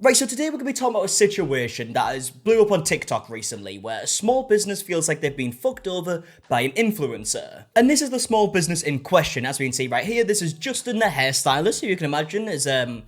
Right, so today we're going to be talking about a situation that has blew up on TikTok recently, where a small business feels like they've been fucked over by an influencer. And this is the small business in question, as we can see right here. This is Justin, the hairstylist, who you can imagine is a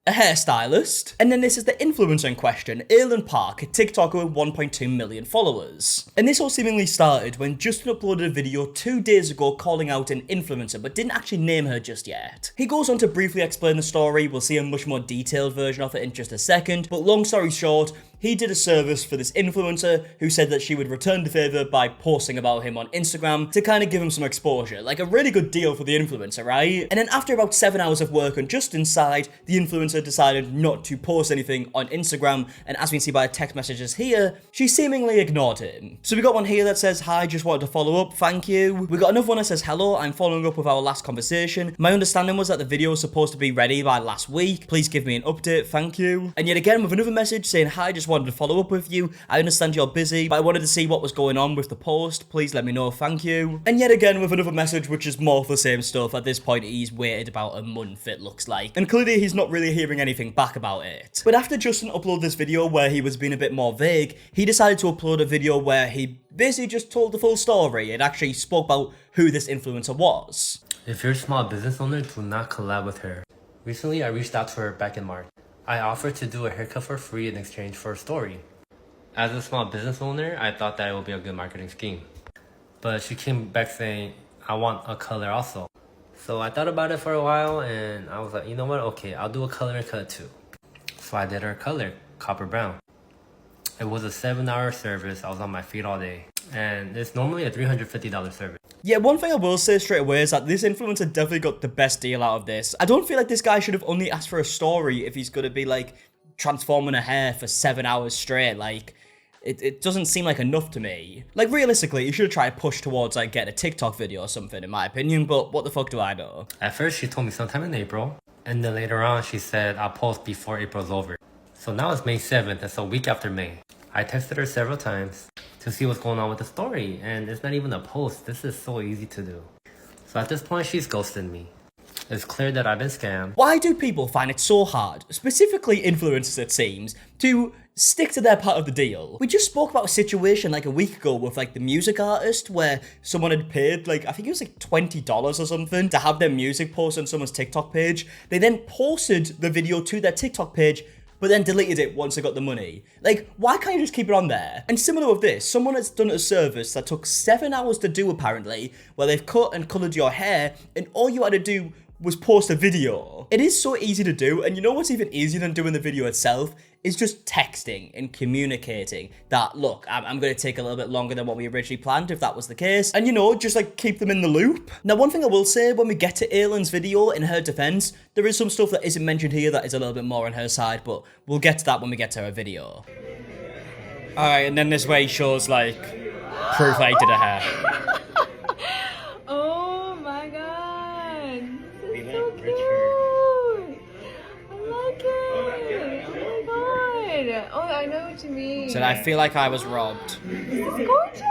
hairstylist. And then this is the influencer in question, Aylen Park, a TikToker with 1.2 million followers. And this all seemingly started when Justin uploaded a video 2 days ago calling out an influencer, but didn't actually name her just yet. He goes on to briefly explain the story. We'll see a much more detailed version of it in just a second, but long story short, he did a service for this influencer who said that she would return the favor by posting about him on Instagram to kind of give him some exposure. Like a really good deal for the influencer, right? And then after about 7 hours of work on Justin's side, the influencer decided not to post anything on Instagram. And as we can see by the text messages here, she seemingly ignored him. So we got one here that says, "Hi, just wanted to follow up, thank you." We got another one that says, "Hello, I'm following up with our last conversation. My understanding was that the video was supposed to be ready by last week. Please give me an update, thank you." And yet again with another message saying, "Hi, just wanted to follow up with you. I understand you're busy, but I wanted to see what was going on with the post. Please let me know, thank you." And yet again with another message which is more of the same stuff. At this point he's waited about a month, it looks like, and clearly he's not really hearing anything back about it. But after Justin uploaded this video where he was being a bit more vague, he decided to upload a video where he basically just told the full story and actually spoke about who this influencer was. If you're a small business owner, do not collab with her. Recently, I reached out to her back in March. I offered to do a haircut for free in exchange for a story. As a small business owner, I thought that it would be a good marketing scheme. But she came back saying, "I want a color also." So I thought about it for a while and I was like, you know what? Okay, I'll do a color and cut too. So I did her color, copper brown. It was a 7-hour service. I was on my feet all day. And it's normally a $350 service. Yeah, one thing I will say straight away is that this influencer definitely got the best deal out of this. I don't feel like this guy should have only asked for a story if he's going to be like transforming her hair for 7 hours straight. Like, it doesn't seem like enough to me. Like, realistically, you should have tried to push towards like getting a TikTok video or something, in my opinion, but what the fuck do I know? At first, she told me sometime in April. And then later on, she said, "I'll post before April's over." So now it's May 7th, that's a week after May. I texted her several times to see what's going on with the story, and it's not even a post. This is so easy to do. So at this point, she's ghosted me. It's clear that I've been scammed. Why do people find it so hard, specifically influencers it seems, to stick to their part of the deal? We just spoke about a situation like a week ago with like the music artist where someone had paid like, I think it was like $20 or something to have their music posted on someone's TikTok page. They then posted the video to their TikTok page, but then deleted it once they got the money. Like, why can't you just keep it on there? And similar with this, someone has done a service that took 7 hours to do apparently, where they've cut and colored your hair, and all you had to do was post a video. It is so easy to do, and you know what's even easier than doing the video itself? Is just texting and communicating that, look, I'm going to take a little bit longer than what we originally planned if that was the case, and you know, just like keep them in the loop. Now, one thing I will say, when we get to Aylen's video, in her defense, there is some stuff that isn't mentioned here that is a little bit more on her side, but we'll get to that when we get to her video. Alright, and then this way shows like proof I did her hair. Oh my god, this is so cute. I like it. Oh my god. Oh, I know what you mean. So I feel like I was robbed. This is gorgeous.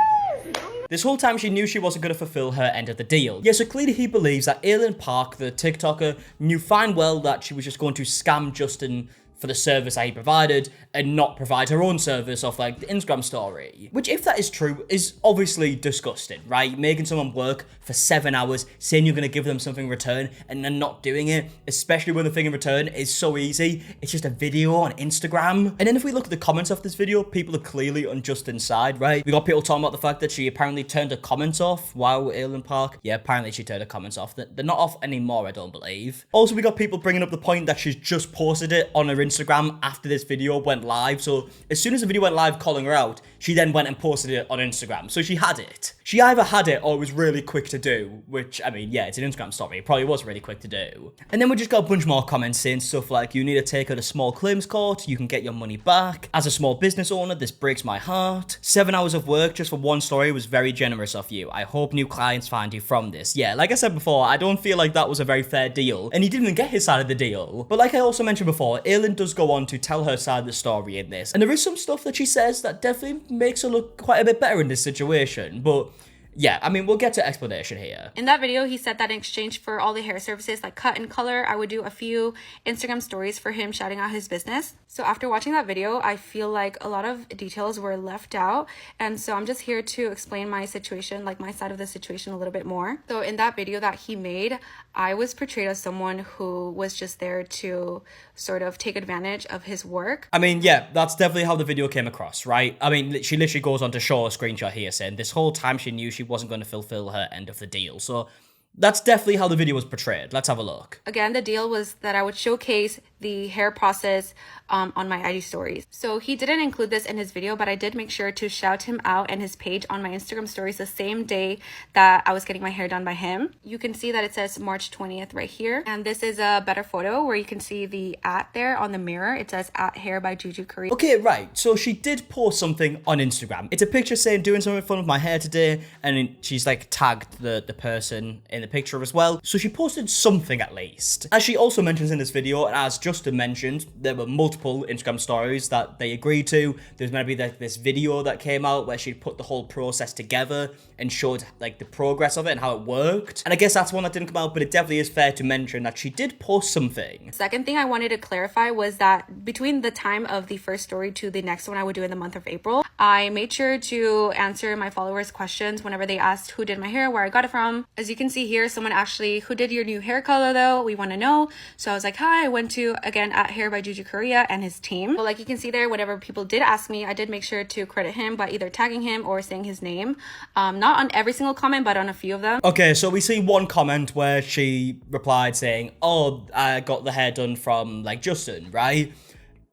This whole time she knew she wasn't going to fulfill her end of the deal. Yeah, so clearly he believes that Aylen Park, the TikToker, knew fine well that she was just going to scam Justin for the service that he provided and not provide her own service of like the Instagram story. Which, if that is true, is obviously disgusting, right? Making someone work for 7 hours, saying you're going to give them something in return and then not doing it, especially when the thing in return is so easy. It's just a video on Instagram. And then if we look at the comments of this video, people are clearly on Justin's side, right? We got people talking about the fact that she apparently turned her comments off. Wow, Aylen Park. Yeah, apparently she turned her comments off. They're not off anymore, I don't believe. Also, we got people bringing up the point that she's just posted it on her Instagram after this video went live. So as soon as the video went live calling her out, she then went and posted it on Instagram. So she had it. She either had it or it was really quick to do, which, I mean, yeah, it's an Instagram story. It probably was really quick to do. And then we just got a bunch more comments saying stuff like, "You need to take her to small claims court. You can get your money back. As a small business owner, this breaks my heart. 7 hours of work just for one story was very generous of you. I hope new clients find you from this." Yeah, like I said before, I don't feel like that was a very fair deal. And he didn't even get his side of the deal. But like I also mentioned before, Aylen does go on to tell her side of the story in this. And there is some stuff that she says that definitely makes her look quite a bit better in this situation. But yeah, I mean, we'll get to explanation here. In that video, he said that in exchange for all the hair services like cut and color, I would do a few Instagram stories for him shouting out his business. So after watching that video, I feel like a lot of details were left out. And so I'm just here to explain my situation, like my side of the situation a little bit more. So in that video that he made, I was portrayed as someone who was just there to sort of take advantage of his work. I mean, yeah, that's definitely how the video came across, right? I mean, she literally goes on to show a screenshot here saying this whole time she knew she wasn't going to fulfill her end of the deal. So that's definitely how the video was portrayed. Let's have a look. Again, the deal was that I would showcase the hair process on my IG stories. So he didn't include this in his video, but I did make sure to shout him out and his page on my Instagram stories the same day that I was getting my hair done by him. You can see that it says March 20th right here. And this is a better photo where you can see the @ there on the mirror. It says @hair by Juju Korea. Okay, right. So she did post something on Instagram. It's a picture saying doing something fun with my hair today. And she's like tagged the person in the picture as well. So she posted something at least. As she also mentions in this video, and as Justin mentioned, there were multiple Instagram stories that they agreed to. There's going to be like this video that came out where she put the whole process together and showed like the progress of it and how it worked. And I guess that's one that didn't come out, but it definitely is fair to mention that she did post something. Second thing I wanted to clarify was that between the time of the first story to the next one I would do in the month of April, I made sure to answer my followers' questions whenever they asked who did my hair, where I got it from. As you can see here, someone actually, who did your new hair color though? We want to know. So I was like, hi, I went to, again, @hair by Juju Korea and his team. So like you can see there, whenever people did ask me, I did make sure to credit him by either tagging him or saying his name. Not on every single comment, but on a few of them. Okay, so we see one comment where she replied saying, oh, I got the hair done from like Justin, right?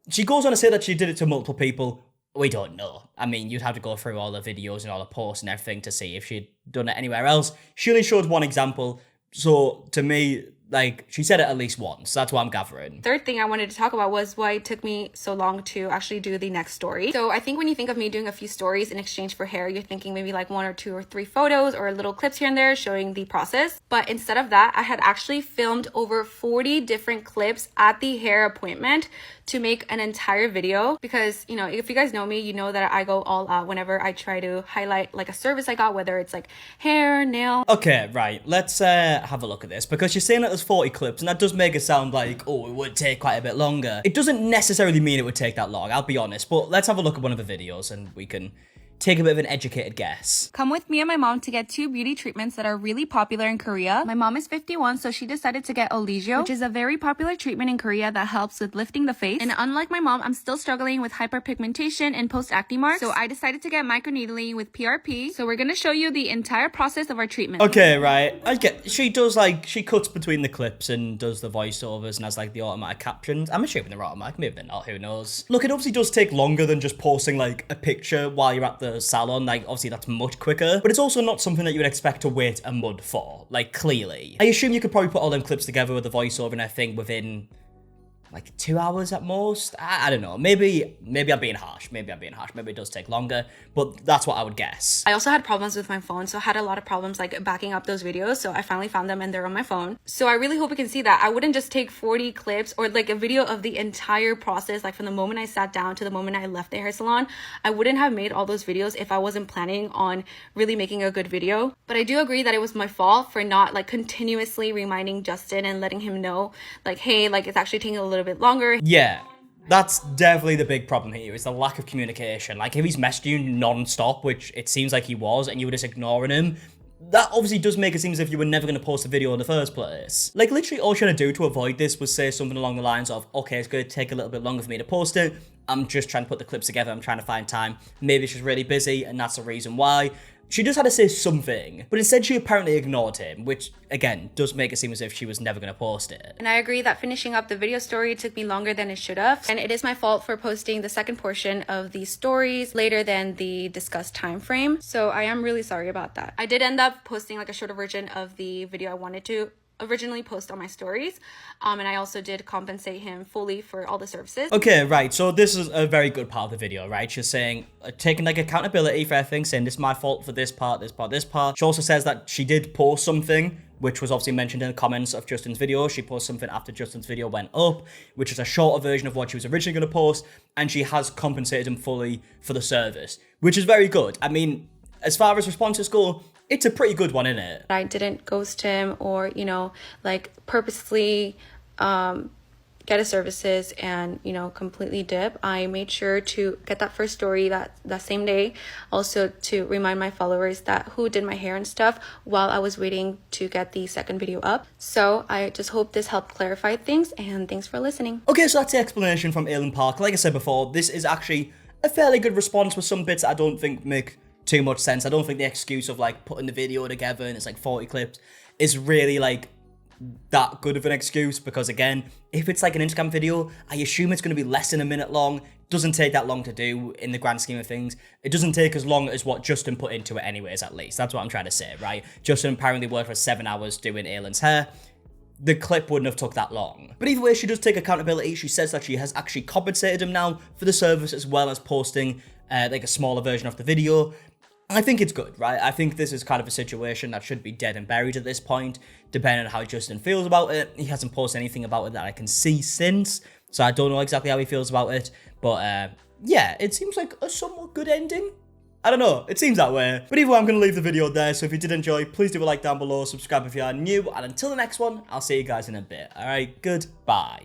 She goes on to say that she did it to multiple people. We don't know. I mean, you'd have to go through all the videos and all the posts and everything to see if she'd done it anywhere else. She only showed one example. So to me, like, she said it at least once. That's what I'm gathering. Third thing I wanted to talk about was why it took me so long to actually do the next story. So I think when you think of me doing a few stories in exchange for hair, you're thinking maybe like 1 or 2 or 3 photos or little clips here and there showing the process. But instead of that, I had actually filmed over 40 different clips at the hair appointment to make an entire video, because, you know, if you guys know me, you know that I go all out whenever I try to highlight like a service I got, whether it's like hair, nail. Okay, right. Let's have a look at this, because you're saying that there's 40 clips, and that does make it sound like, oh, it would take quite a bit longer. It doesn't necessarily mean it would take that long, I'll be honest, but let's have a look at one of the videos and we can take a bit of an educated guess. Come with me and my mom to get 2 beauty treatments that are really popular in Korea. My mom is 51, so she decided to get Oligio, which is a very popular treatment in Korea that helps with lifting the face. And unlike my mom, I'm still struggling with hyperpigmentation and post-acne marks, so I decided to get microneedling with PRP. So we're gonna show you the entire process of our treatment. Okay, right. I get, she does like, she cuts between the clips and does the voiceovers and has like the automatic captions. I'm assuming they're automatic, maybe they're not, who knows. Look, it obviously does take longer than just posting like a picture while you're at the salon. Like, obviously that's much quicker, but it's also not something that you would expect to wait a month for, like, clearly. I assume you could probably put all them clips together with the voiceover and everything within like 2 hours at most. I don't know. Maybe I'm being harsh. Maybe it does take longer, but that's what I would guess. I also had problems with my phone, so I had a lot of problems like backing up those videos. So I finally found them and they're on my phone. So I really hope you can see that I wouldn't just take 40 clips or like a video of the entire process, like from the moment I sat down to the moment I left the hair salon. I wouldn't have made all those videos if I wasn't planning on really making a good video. But I do agree that it was my fault for not like continuously reminding Justin and letting him know like, hey, like it's actually taking a little bit longer. Yeah, that's definitely the big problem here, is the lack of communication. Like, if he's messaged you non-stop, which it seems like he was, and you were just ignoring him, that obviously does make it seem as if you were never going to post a video in the first place. Like, literally all she had to do to avoid this was say something along the lines of, okay, it's going to take a little bit longer for me to post it, I'm just trying to put the clips together, I'm trying to find time, maybe she's really busy, and that's the reason why. She just had to say something, but instead she apparently ignored him, which, again, does make it seem as if she was never going to post it. And I agree that finishing up the video story took me longer than it should have. And it is my fault for posting the second portion of the stories later than the discussed time frame. So I am really sorry about that. I did end up posting like a shorter version of the video I wanted to originally post on my stories, and I also did compensate him fully for all the services. Okay, right, so this is a very good part of the video, right? She's saying, taking like accountability for everything, saying this is my fault for this part, this part, this part. She also says that she did post something, which was obviously mentioned in the comments of Justin's video. She posted something after Justin's video went up, which is a shorter version of what she was originally going to post, and she has compensated him fully for the service, which is very good. I mean, as far as responses go, it's a pretty good one, isn't it? I didn't ghost him or, you know, like purposely get his services and, you know, completely dip. I made sure to get that first story that same day, also to remind my followers that who did my hair and stuff while I was waiting to get the second video up. So I just hope this helped clarify things, and thanks for listening. Okay, so that's the explanation from Aylen Park. Like I said before, this is actually a fairly good response with some bits I don't think make too much sense. I don't think the excuse of like putting the video together and it's like 40 clips is really like that good of an excuse, because again, if it's like an Instagram video, I assume it's going to be less than a minute long. It doesn't take that long to do in the grand scheme of things. It doesn't take as long as what Justin put into it anyways, at least. That's what I'm trying to say, right? Justin apparently worked for 7 hours doing Aylen's hair. The clip wouldn't have took that long. But either way, she does take accountability. She says that she has actually compensated him now for the service, as well as posting like a smaller version of the video. I think it's good, right? I think this is kind of a situation that should be dead and buried at this point, depending on how Justin feels about it. He hasn't posted anything about it that I can see since, so I don't know exactly how he feels about it. But yeah, it seems like a somewhat good ending. I don't know, it seems that way. But either way, I'm going to leave the video there, so if you did enjoy, please do a like down below, subscribe if you are new, and until the next one, I'll see you guys in a bit. Alright, goodbye.